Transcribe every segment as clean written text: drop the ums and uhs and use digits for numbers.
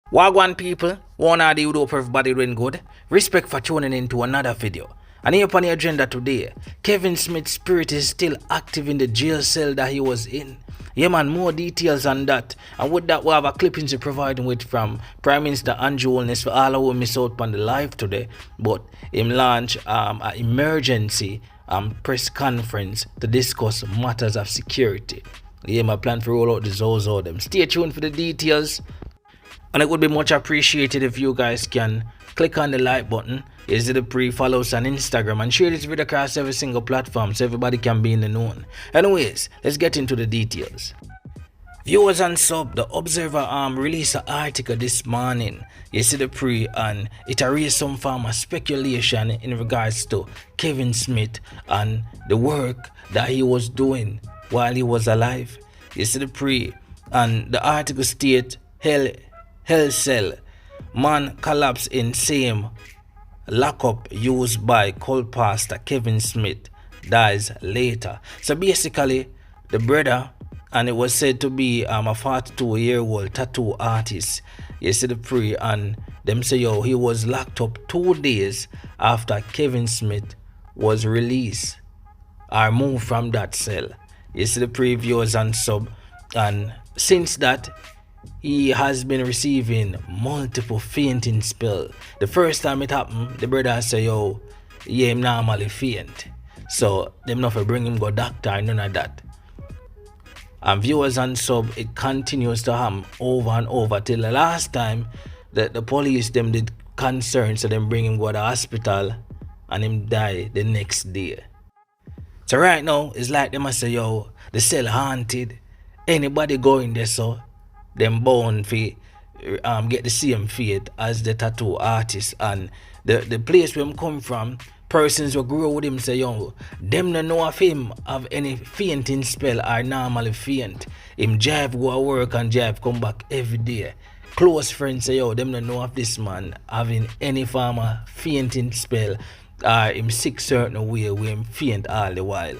Wagwan people, one of the hope everybody doing good. Respect for tuning in to another video. And here upon the agenda today, Kevin Smith's spirit is still active in the jail cell that he was in. Yeah man, more details on that. And with that, we have a clipping to provide with from Prime Minister Andrew Holness for all who miss out on the live today. But him launch an emergency press conference to discuss matters of security. Yeah, my plan for roll out the Zozo them. Stay tuned for the details. And it would be much appreciated if you guys can click on the like button, is it a follow us on Instagram, and share this video across every single platform so everybody can be in the know. Anyways, let's get into the details. Viewers and sub, the Observer released an article this morning, and it raised some form of speculation in regards to Kevin Smith and the work that he was doing while he was alive. And the article states, Hell cell. Man collapse in same lockup used by cult pastor Kevin Smith. Dies later. So basically, the brother, and it was said to be a 42-year-old tattoo artist. And them say he was locked up 2 days after Kevin Smith was released or moved from that cell. The previewers and sub, and since that, he has been receiving multiple fainting spells. The first time it happened, the brother say, him normally faint. So, them not for bring him go doctor, none of that. And viewers and sub, it continues to happen over and over till the last time that the police them did concern, so them bring him go to the hospital and him die the next day. So right now, it's like them say, the cell haunted. Anybody going there, so them bound for get the same fate as the tattoo artist. And the place where him come from, persons who grew with him say, them no know of him have any fainting spell or normally faint. Him drive go to work and drive come back every day. Close friends say, them no know of this man having any form of fainting spell or him sick certain way where him faint all the while.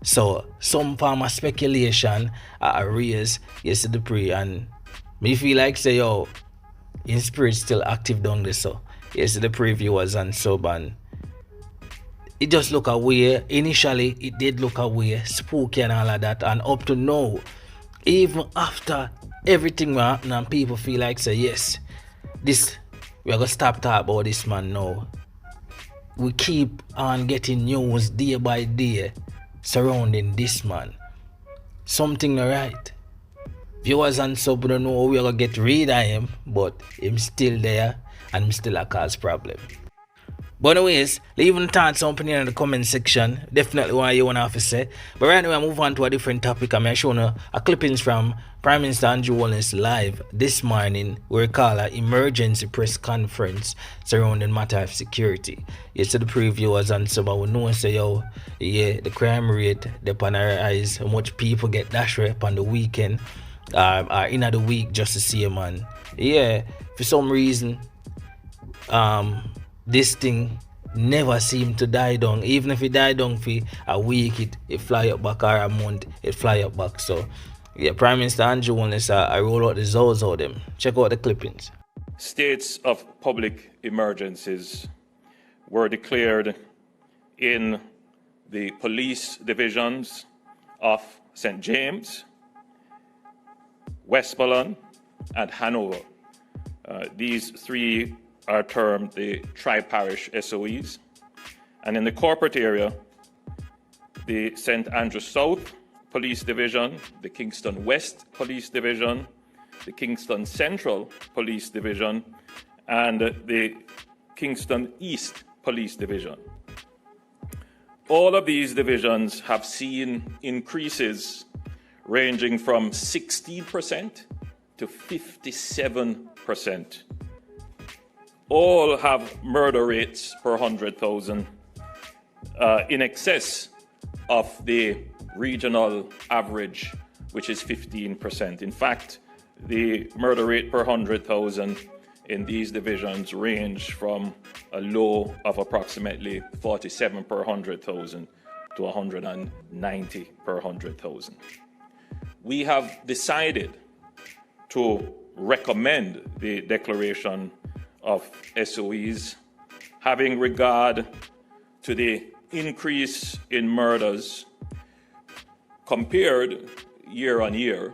So, some form of speculation raised yesterday, and me feel like say, his spirit still active down there. So, yesterday previewers and sub, and it just look away. Initially, it did look away, spooky and all of that, and up to now, even after everything happened, and people feel like say, yes, this we're gonna stop talking about this man now. We keep on getting news day by day surrounding this man. Something right. Viewers and sub don't know how we're gonna get rid of him, but him still there and him still a cause problem. But anyways, leave your thoughts and opinion in the comment section. Definitely what you want to have to say. But right now I move on to a different topic. I'm showing a clippings from Prime Minister Andrew Holness live this morning, where he called an emergency press conference surrounding matter of security. You see the previewers and some will know say the crime rate upon our eyes, how much people get dash rap on the weekend or in the week just to see a man. Yeah, for some reason this thing never seemed to die down. Even if it died down for a week, it fly up back, or a month, it fly up back. So yeah, Prime Minister Andrew Holness, I roll out the Zozo them. Check out the clippings. States of public emergencies were declared in the police divisions of St. James, Westmoreland, and Hanover. These three are termed the tri-parish SOEs. And in the corporate area, the St. Andrew South Police Division, the Kingston West Police Division, the Kingston Central Police Division, and the Kingston East Police Division. All of these divisions have seen increases ranging from 16% to 57%. All have murder rates per 100,000 in excess of the regional average, which is 15%. In fact, the murder rate per 100,000 in these divisions range from a low of approximately 47 per 100,000 to 190 per 100,000. We have decided to recommend the declaration of SOEs, having regard to the increase in murders compared year on year,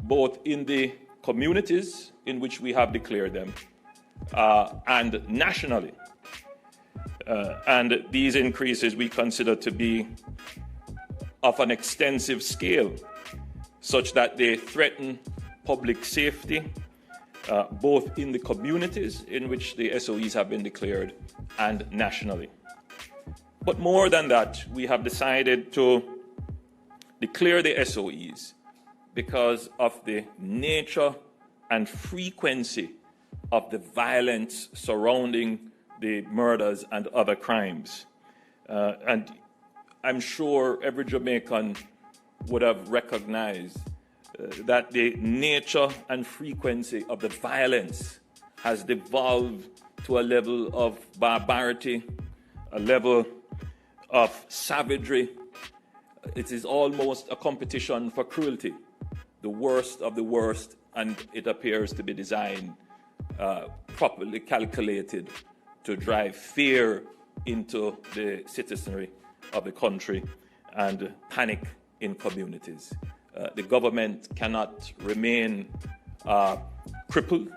both in the communities in which we have declared them and nationally. And these increases we consider to be of an extensive scale, such that they threaten public safety, both in the communities in which the SOEs have been declared and nationally. But more than that, we have decided to declare the SOEs because of the nature and frequency of the violence surrounding the murders and other crimes. And I'm sure every Jamaican would have recognized that the nature and frequency of the violence has devolved to a level of barbarity, a level of savagery. It is almost a competition for cruelty, the worst of the worst, and it appears to be designed, properly calculated to drive fear into the citizenry of the country and panic in communities. The government cannot remain crippled.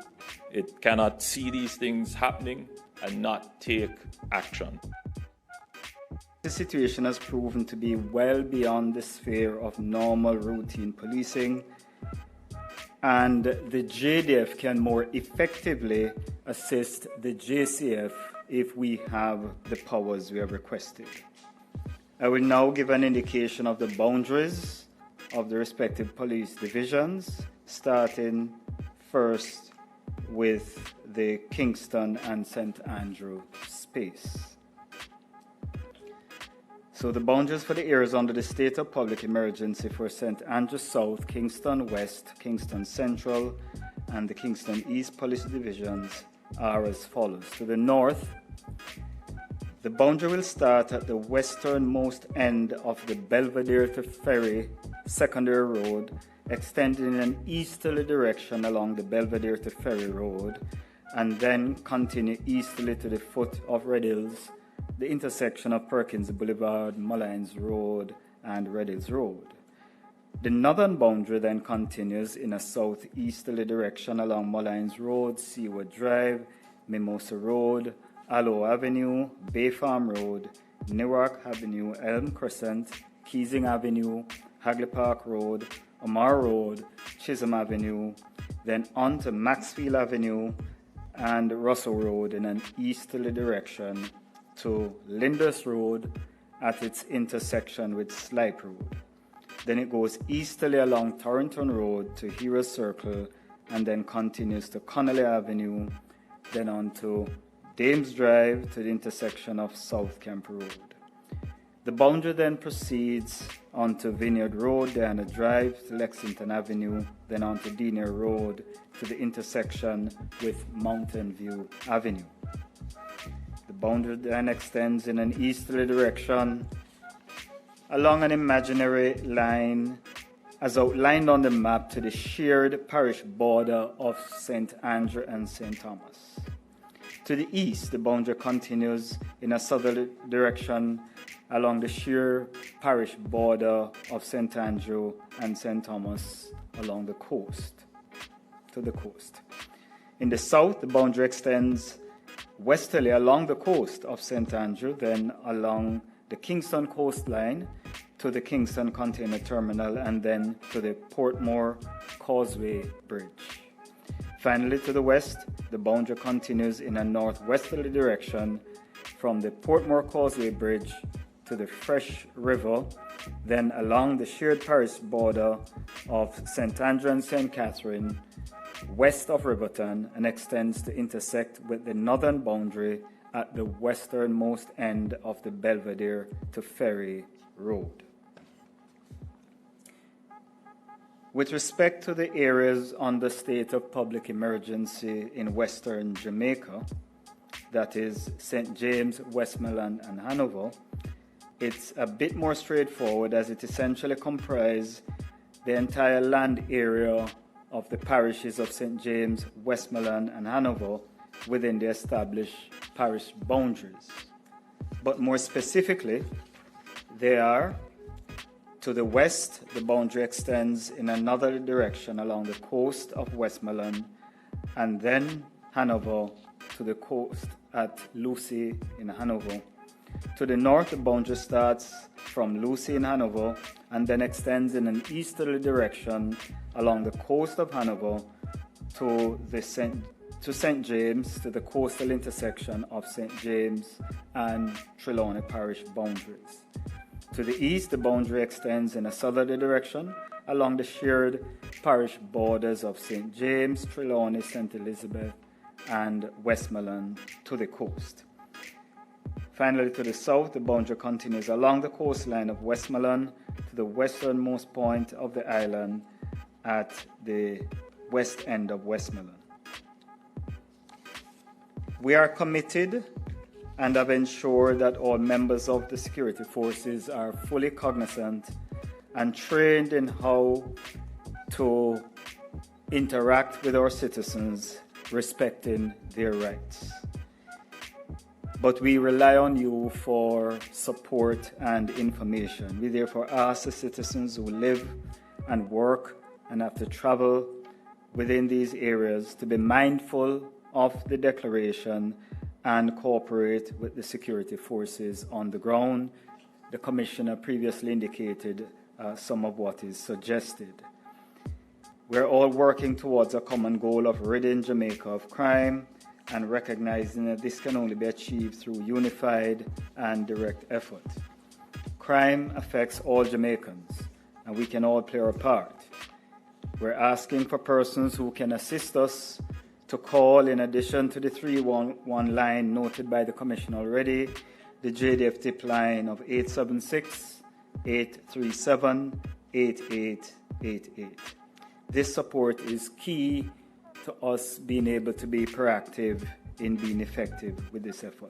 It cannot see these things happening and not take action. The situation has proven to be well beyond the sphere of normal routine policing, and the JDF can more effectively assist the JCF if we have the powers we have requested. I will now give an indication of the boundaries of the respective police divisions, starting first with the Kingston and St. Andrew space. So the boundaries for the areas under the state of public emergency for St. Andrew South, Kingston West, Kingston Central, and the Kingston East police divisions are as follows. To the north, the boundary will start at the westernmost end of the Belvedere to Ferry secondary road, extending in an easterly direction along the Belvedere to Ferry Road, and then continue easterly to the foot of Red Hills, the intersection of Perkins Boulevard, Mullines Road, and Red Hills Road. The northern boundary then continues in a southeasterly direction along Mullines Road, Seaward Drive, Mimosa Road, Aloe Avenue, Bay Farm Road, Newark Avenue, Elm Crescent, Keesing Avenue, Hagley Park Road, Omar Road, Chisholm Avenue, then on to Maxfield Avenue and Russell Road in an easterly direction to Lindus Road at its intersection with Slipe Road. Then it goes easterly along Torrington Road to Hero Circle and then continues to Connolly Avenue, then on to Dames Drive to the intersection of South Camp Road. The boundary then proceeds onto Vineyard Road, Diana Drive to Lexington Avenue, then onto Denier Road to the intersection with Mountain View Avenue. The boundary then extends in an easterly direction along an imaginary line as outlined on the map to the shared parish border of St. Andrew and St. Thomas. To the east, the boundary continues in a southerly direction along the sheer parish border of St. Andrew and St. Thomas along the coast, to the coast. In the south, the boundary extends westerly along the coast of St. Andrew, then along the Kingston coastline to the Kingston Container Terminal, and then to the Portmore Causeway Bridge. Finally, to the west, the boundary continues in a northwesterly direction from the Portmore Causeway Bridge to the Fresh River, then along the shared parish border of St. Andrew and St. Catherine, west of Riverton, and extends to intersect with the northern boundary at the westernmost end of the Belvedere to Ferry Road. With respect to the areas under state of public emergency in western Jamaica, that is St. James, Westmoreland, and Hanover, it's a bit more straightforward as it essentially comprises the entire land area of the parishes of St. James, Westmoreland, and Hanover within the established parish boundaries. But more specifically, they are: to the west, the boundary extends in another direction along the coast of Westmoreland, and then Hanover to the coast at Lucy in Hanover. To the north, the boundary starts from Lucy in Hanover and then extends in an easterly direction along the coast of Hanover to St. James, to the coastal intersection of St. James and Trelawney parish boundaries. To the east, the boundary extends in a southerly direction along the shared parish borders of St. James, Trelawney, St. Elizabeth, and Westmoreland to the coast. Finally, to the south, the boundary continues along the coastline of Westmoreland to the westernmost point of the island at the west end of Westmoreland. We are committed and have ensured that all members of the security forces are fully cognizant and trained in how to interact with our citizens, respecting their rights. But we rely on you for support and information. We therefore ask the citizens who live and work and have to travel within these areas to be mindful of the declaration and cooperate with the security forces on the ground. The Commissioner previously indicated some of what is suggested. We're all working towards a common goal of ridding Jamaica of crime and recognizing that this can only be achieved through unified and direct effort. Crime affects all Jamaicans, and we can all play our part. We're asking for persons who can assist us to call, in addition to the 311 line noted by the Commissioner already, the JDF tip line of 876-837-8888. This support is key to us being able to be proactive in being effective with this effort.